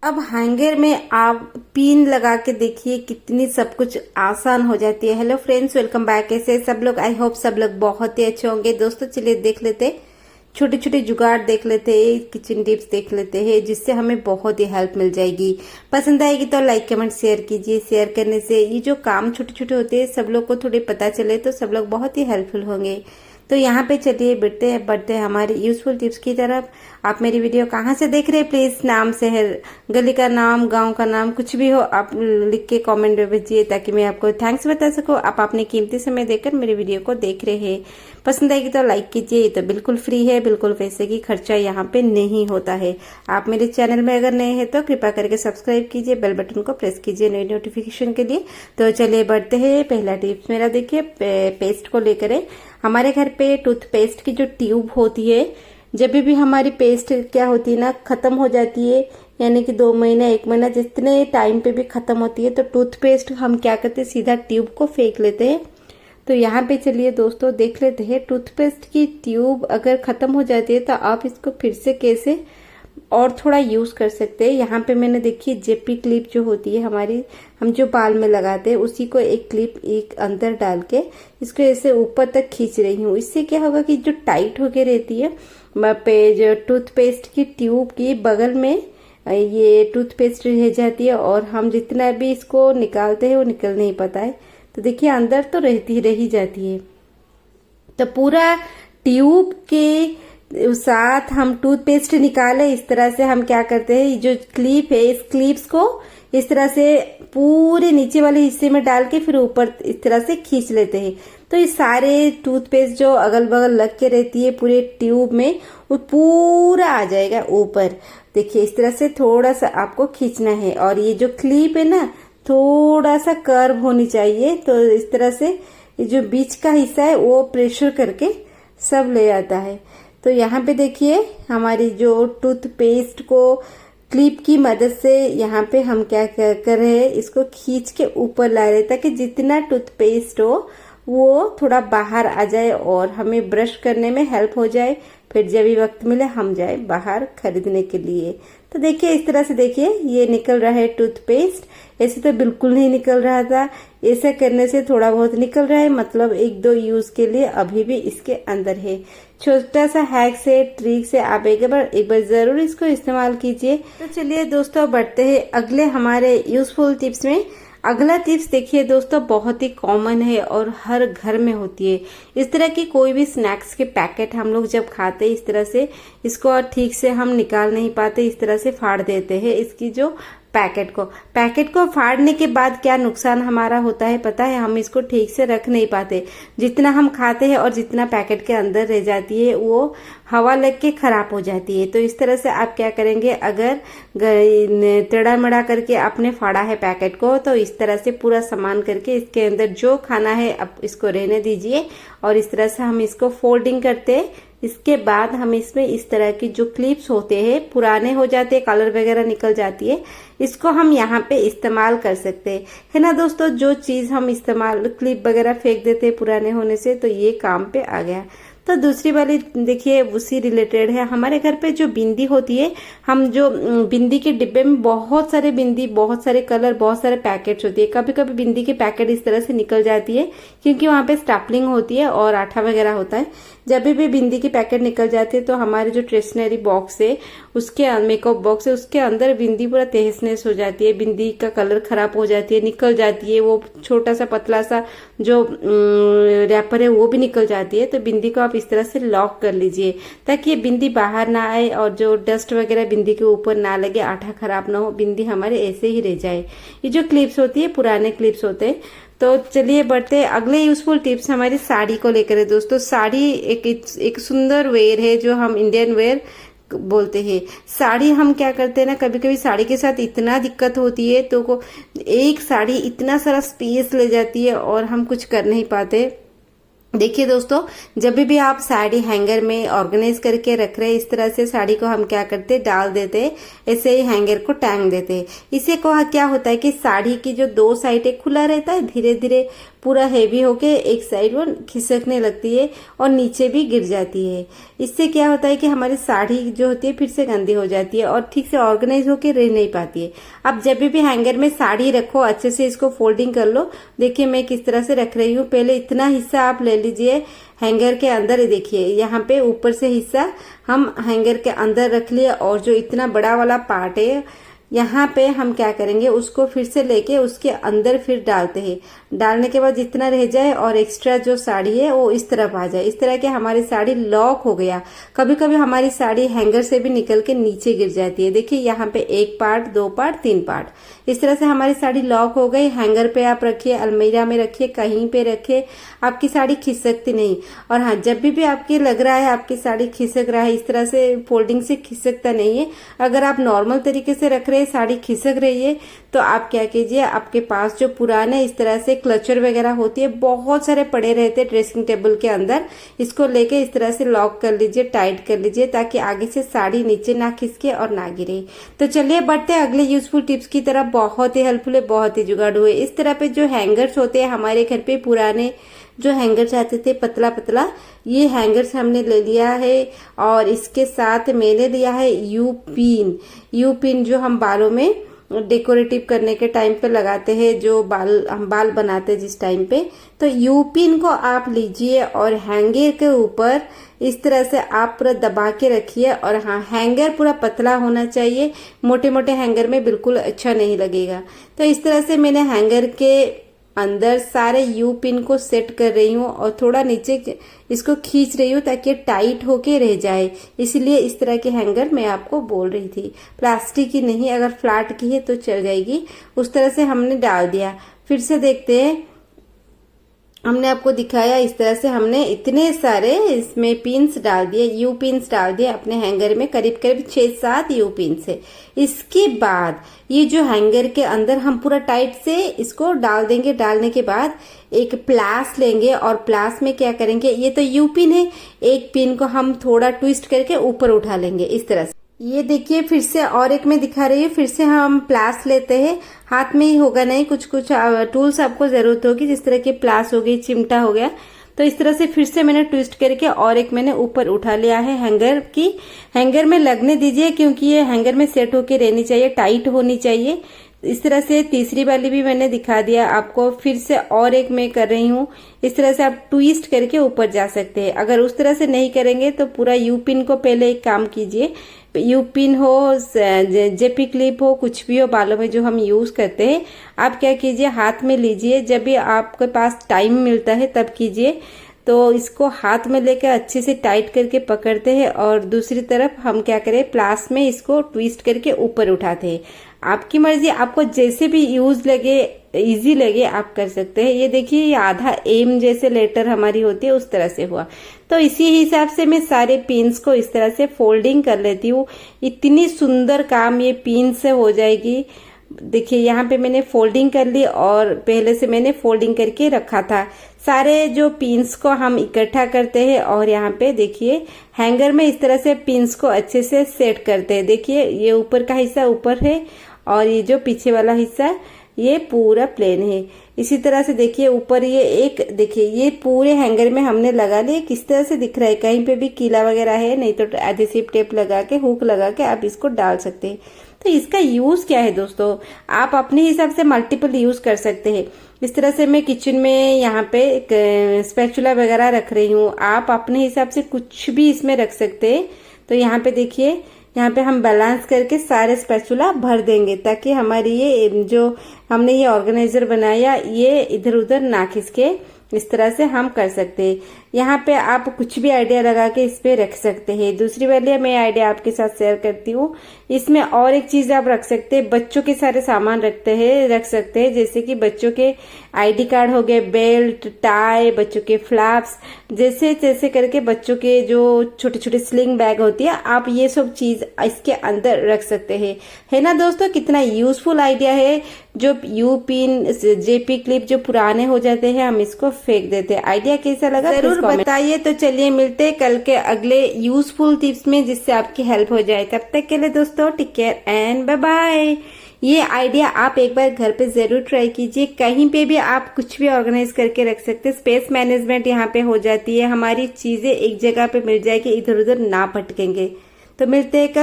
अब हैंगर में आप पिन लगा के देखिए कितनी सब कुछ आसान हो जाती है। Hello friends, welcome back. कैसे सब लोग? आई होप सब लोग बहुत ही अच्छे होंगे। दोस्तों चलिए देख लेते, छोटे छोटे जुगाड़ देख लेते हैं, किचन टिप्स देख लेते हैं जिससे हमें बहुत ही हेल्प मिल जाएगी। पसंद आएगी तो लाइक कमेंट शेयर कीजिए। शेयर करने से ये जो काम छोटे छोटे होते हैं सब लोग को थोड़े पता चले तो सब लोग बहुत ही हेल्पफुल होंगे। तो यहाँ पे चलिए बढ़ते हैं हमारे यूजफुल टिप्स की तरफ। आप मेरी वीडियो कहाँ से देख रहे हैं प्लीज नाम से है, गली का नाम, गांव का नाम, कुछ भी हो आप लिख के कमेंट में भेजिए ताकि मैं आपको थैंक्स बता सकूं। आप अपने कीमती समय देकर मेरी वीडियो को देख रहे हैं। पसंद आएगी तो लाइक कीजिए। ये तो बिल्कुल फ्री है, बिल्कुल पैसे की खर्चा यहाँ पे नहीं होता है। आप मेरे चैनल में अगर नए हैं तो कृपया करके सब्सक्राइब कीजिए, बेल बटन को प्रेस कीजिए नई नोटिफिकेशन के लिए। तो चलिए बढ़ते हैं। पहला टिप्स मेरा देखिए पेस्ट को लेकर है। हमारे घर पे टूथपेस्ट की जो ट्यूब होती है, जब भी हमारी पेस्ट क्या होती है ना खत्म हो जाती है, यानी कि 2 महीना 1 महीना जितने टाइम पे भी खत्म होती है तो टूथपेस्ट हम क्या करते हैं सीधा ट्यूब को फेंक लेते हैं। तो यहाँ पे चलिए दोस्तों देख लेते हैं टूथपेस्ट की ट्यूब अगर खत्म हो जाती है तो आप इसको फिर से कैसे और थोड़ा यूज कर सकते हैं। यहाँ पे मैंने देखिए जेपी क्लिप जो होती है हमारी, हम जो बाल में लगाते हैं उसी को एक क्लिप एक अंदर डाल के इसको ऐसे ऊपर तक खींच रही हूँ। इससे क्या होगा कि जो टाइट होके रहती है जो टूथपेस्ट की ट्यूब की बगल में ये टूथपेस्ट रह जाती है और हम जितना भी इसको निकालते हैं वो निकल नहीं पाता है। तो देखिए अंदर तो रही जाती है। तो पूरा ट्यूब के साथ हम टूथपेस्ट निकाले। इस तरह से हम क्या करते हैं, जो क्लिप है इस क्लिप्स को इस तरह से पूरे नीचे वाले हिस्से में डाल के फिर ऊपर इस तरह से खींच लेते हैं। तो ये सारे टूथपेस्ट जो अगल बगल लग के रहती है पूरे ट्यूब में वो पूरा आ जाएगा ऊपर। देखिए इस तरह से थोड़ा सा आपको खींचना है और ये जो क्लिप है ना थोड़ा सा कर्व होनी चाहिए। तो इस तरह से ये जो बीच का हिस्सा है वो प्रेशर करके सब ले आता है। तो यहाँ पे देखिए हमारी जो टूथपेस्ट को क्लिप की मदद से यहाँ पे हम क्या कर रहे हैं, इसको खींच के ऊपर ला रहे हैं ताकि जितना टूथपेस्ट हो वो थोड़ा बाहर आ जाए और हमें ब्रश करने में हेल्प हो जाए। फिर जब भी वक्त मिले हम जाए बाहर खरीदने के लिए। तो देखिए इस तरह से देखिए ये निकल रहा है टूथपेस्ट। ऐसे तो बिल्कुल नहीं निकल रहा था, ऐसा करने से थोड़ा बहुत निकल रहा है, मतलब 1-2 यूज के लिए अभी भी इसके अंदर है। छोटा सा हैक से ट्रिक से आप एक बार जरूर इसको इस्तेमाल कीजिए। तो चलिए दोस्तों बढ़ते हैं अगले हमारे यूजफुल टिप्स में। अगला टिप्स देखिए दोस्तों बहुत ही कॉमन है और हर घर में होती है। इस तरह की कोई भी स्नैक्स के पैकेट हम लोग जब खाते हैं इस तरह से इसको ठीक से हम निकाल नहीं पाते, इस तरह से फाड़ देते हैं इसकी जो पैकेट को फाड़ने के बाद क्या नुकसान हमारा होता है पता है? हम इसको ठीक से रख नहीं पाते। जितना हम खाते हैं और जितना पैकेट के अंदर रह जाती है वो हवा लग के खराब हो जाती है। तो इस तरह से आप क्या करेंगे, अगर टेढ़ा मड़ा करके आपने फाड़ा है पैकेट को तो इस तरह से पूरा सामान करके इसके अंदर जो खाना है अब इसको रहने दीजिए और इस तरह से हम इसको फोल्डिंग करते हैं। इसके बाद हम इसमें इस तरह की जो क्लिप्स होते हैं पुराने हो जाते हैं, कलर वगैरह निकल जाती है, इसको हम यहाँ पे इस्तेमाल कर सकते हैं, है ना दोस्तों। जो चीज हम इस्तेमाल क्लिप वगैरह फेंक देते हैं पुराने होने से तो ये काम पे आ गया। तो दूसरी वाली देखिए उसी रिलेटेड है। हमारे घर पे जो बिंदी होती है, हम जो बिंदी के डिब्बे में बहुत सारे बिंदी, बहुत सारे कलर, बहुत सारे पैकेट्स होती है। कभी कभी बिंदी के पैकेट इस तरह से निकल जाती है क्योंकि वहां पे स्टैपलिंग होती है और आठा वगैरह होता है। जब भी बिंदी की पैकेट निकल जाती है तो हमारे जो स्टेशनरी बॉक्स है उसके मेकअप बॉक्स है उसके अंदर बिंदी पूरा तहस नहस हो जाती है, बिंदी का कलर खराब हो जाती है, निकल जाती है, वो छोटा सा पतला सा जो रैपर है वो भी निकल जाती है। तो बिंदी को आप इस तरह से लॉक कर लीजिए ताकि ये बिंदी बाहर ना आए और जो डस्ट वगैरह बिंदी के ऊपर ना लगे, आठा खराब ना हो, बिंदी हमारे ऐसे ही रह जाए। ये जो क्लिप्स होती है पुराने क्लिप्स होते हैं। तो चलिए बढ़ते हैं अगले यूजफुल टिप्स हमारी साड़ी को लेकर है दोस्तों। साड़ी एक सुंदर वेयर है जो हम इंडियन वेयर बोलते हैं। साड़ी हम क्या करते हैं ना, कभी कभी साड़ी के साथ इतना दिक्कत होती है तो एक साड़ी इतना सारा स्पेस ले जाती है और हम कुछ कर नहीं पाते। देखिए दोस्तों जब भी आप साड़ी हैंगर में ऑर्गेनाइज करके रख रहे हैं इस तरह से साड़ी को हम क्या करते हैं, डाल देते हैं, ऐसे ही हैंगर को टांग देते हैं। इससे क्या होता है कि साड़ी की जो 2 साइड खुला रहता है, धीरे धीरे पूरा हेवी होके एक साइड वो खिसकने लगती है और नीचे भी गिर जाती है। इससे क्या होता है कि हमारी साड़ी जो होती है फिर से गंदी हो जाती है और ठीक से ऑर्गेनाइज होके रह नहीं पाती है। अब जब भी हैंगर में साड़ी रखो अच्छे से इसको फोल्डिंग कर लो। देखिए मैं किस तरह से रख रही हूँ। पहले इतना हिस्सा आप ले लीजिए हैंगर के अंदर। देखिए यहाँ पे ऊपर से हिस्सा हम हैंगर के अंदर रख लिए और जो इतना बड़ा वाला पार्ट है यहाँ पे हम क्या करेंगे, उसको फिर से लेके उसके अंदर फिर डालते हैं। डालने के बाद जितना रह जाए और एक्स्ट्रा जो साड़ी है वो इस तरफ आ जाए। इस तरह के हमारी साड़ी लॉक हो गया। कभी कभी हमारी साड़ी हैंगर से भी निकल के नीचे गिर जाती है। देखिए यहाँ पे 1 पार्ट, 2 पार्ट, 3 पार्ट, इस तरह से हमारी साड़ी लॉक हो गई। हैंगर पे आप रखिए, अलमीरा में रखिए, कहीं पे रखे, आपकी साड़ी खिसकती नहीं। और हाँ, जब भी आपकी लग रहा है आपकी साड़ी खिसक रहा है, इस तरह से फोल्डिंग से खिसकता नहीं है। अगर आप नॉर्मल तरीके से रख रहे हैं, साड़ी खिसक रही है, तो आप क्या कीजिए, आपके पास जो पुराने इस तरह से क्लचर वगैरह होती है, बहुत सारे पड़े रहते हैं ड्रेसिंग टेबल के अंदर, इसको लेके इस तरह से लॉक कर लीजिए, टाइट कर लीजिए, ताकि आगे से साड़ी नीचे ना खिसके और ना गिरे। तो चलिए बढ़ते हैं अगले यूजफुल टिप्स की तरफ। बहुत ही हेल्पफुल है, बहुत ही जुगाड़ू है। इस तरह पे जो हैंगर्स होते हैं हमारे घर पे, पुराने जो हैंगर्स आते थे पतला पतला, ये हैंगर्स हमने ले लिया है। और इसके साथ मैंने लिया है यू पिन जो हम बालों में डेकोरेटिव करने के टाइम पे लगाते हैं, जो हम बाल बनाते हैं जिस टाइम पे। तो यू पिन को आप लीजिए और हैंगर के ऊपर इस तरह से आप पूरा दबा के रखिए। और हाँ, हैंगर पूरा पतला होना चाहिए, मोटे मोटे हैंगर में बिल्कुल अच्छा नहीं लगेगा। तो इस तरह से मैंने हैंगर के अंदर सारे यू पिन को सेट कर रही हूँ और थोड़ा नीचे इसको खींच रही हूँ ताकि टाइट होके रह जाए। इसलिए इस तरह के हैंगर मैं आपको बोल रही थी, प्लास्टिक की नहीं, अगर फ्लैट की है तो चल जाएगी। उस तरह से हमने डाल दिया। फिर से देखते हैं, हमने आपको दिखाया इस तरह से हमने इतने सारे इसमें पिन्स डाल दिए, यू पिन्स डाल दिए अपने हैंगर में, करीब करीब 6-7 यू पिन्स है। इसके बाद ये जो हैंगर के अंदर हम पूरा टाइट से इसको डाल देंगे। डालने के बाद एक प्लास लेंगे और प्लास में क्या करेंगे, ये तो यू पिन है, एक पिन को हम थोड़ा ट्विस्ट करके ऊपर उठा लेंगे इस तरह से। ये देखिए फिर से और एक मैं दिखा रही हूँ। फिर से हम प्लास लेते हैं, हाथ में ही होगा नहीं, कुछ कुछ टूल्स आपको जरूरत होगी, जिस तरह की प्लास हो गई, चिमटा हो गया। तो इस तरह से फिर से मैंने ट्विस्ट करके और एक मैंने ऊपर उठा लिया है हैंगर की। हैंगर में लगने दीजिए क्योंकि ये हैंगर में सेट होके रहनी चाहिए, टाइट होनी चाहिए। इस तरह से तीसरी वाली भी मैंने दिखा दिया आपको। फिर से और एक मैं कर रही हूँ। इस तरह से आप ट्विस्ट करके ऊपर जा सकते हैं। अगर उस तरह से नहीं करेंगे तो पूरा यू पिन को पहले एक काम कीजिए, यू पिन हो, जेपी क्लिप हो, कुछ भी हो बालों में जो हम यूज करते हैं, आप क्या कीजिए, हाथ में लीजिए। जब भी आपके पास टाइम मिलता है तब कीजिए। तो इसको हाथ में लेकर अच्छे से टाइट करके पकड़ते हैं और दूसरी तरफ हम क्या करें, प्लास में इसको ट्विस्ट करके ऊपर उठाते हैं। आपकी मर्जी, आपको जैसे भी यूज लगे, इजी लगे, आप कर सकते हैं। ये देखिए, ये आधा एम जैसे लेटर हमारी होती है, उस तरह से हुआ। तो इसी हिसाब से मैं सारे पिन्स को इस तरह से फोल्डिंग कर लेती हूँ। इतनी सुंदर काम ये पिन से हो जाएगी। देखिए यहाँ पे मैंने फोल्डिंग कर ली और पहले से मैंने फोल्डिंग करके रखा था। सारे जो पिन्स को हम इकट्ठा करते हैं और यहाँ पे देखिए हैंगर में इस तरह से पिन्स को अच्छे से सेट करते हैं। देखिए ये ऊपर का हिस्सा ऊपर है और ये जो पीछे वाला हिस्सा ये पूरा प्लेन है। इसी तरह से देखिए ऊपर ये एक, देखिए ये पूरे हैंगर में हमने लगा लिए। किस तरह से दिख रहा है, कहीं पे भी कीला वगैरह है नहीं तो एडहेसिव टेप लगा के, हुक लगा के आप इसको डाल सकते हैं। तो इसका यूज क्या है दोस्तों, आप अपने हिसाब से मल्टीपल यूज कर सकते हैं। इस तरह से मैं किचन में यहाँ पे एक स्पैचुला वगैरह रख रही हूँ, आप अपने हिसाब से कुछ भी इसमें रख सकते हैं। तो यहाँ पे देखिए, यहाँ पे हम बैलेंस करके सारे स्पैचुला भर देंगे ताकि हमारी ये जो हमने ये ऑर्गेनाइजर बनाया ये इधर उधर ना खिसके। इस तरह से हम कर सकते हैं। यहाँ पे आप कुछ भी आइडिया लगा के इस पे रख सकते हैं। दूसरी वाली मैं आइडिया आपके साथ शेयर करती हूँ। इसमें और एक चीज आप रख सकते हैं, बच्चों के सारे सामान रख सकते हैं, जैसे कि बच्चों के आईडी कार्ड हो गए, बेल्ट, टाई, बच्चों के फ्लैप्स, जैसे जैसे करके बच्चों के जो छोटे छोटे स्लिंग बैग होती है, आप ये सब चीज इसके अंदर रख सकते हैं। है ना दोस्तों, कितना यूजफुल आइडिया है। जो यू पिन, जेपी क्लिप जो पुराने हो जाते हैं हम इसको फेंक देते हैं। आइडिया कैसा लगा जरूर बताइए। तो चलिए मिलते हैं कल के अगले यूजफुल टिप्स में जिससे आपकी हेल्प हो जाए। तब तक के लिए दोस्तों take care and bye bye. ये आइडिया आप एक बार घर पे जरूर ट्राई कीजिए। कहीं पे भी आप कुछ भी ऑर्गेनाइज करके रख सकते हैं। स्पेस मैनेजमेंट यहाँ पे हो जाती है, हमारी चीजें एक जगह पे मिल जाएगी, इधर उधर ना भटकेंगे। तो मिलते हैं कल।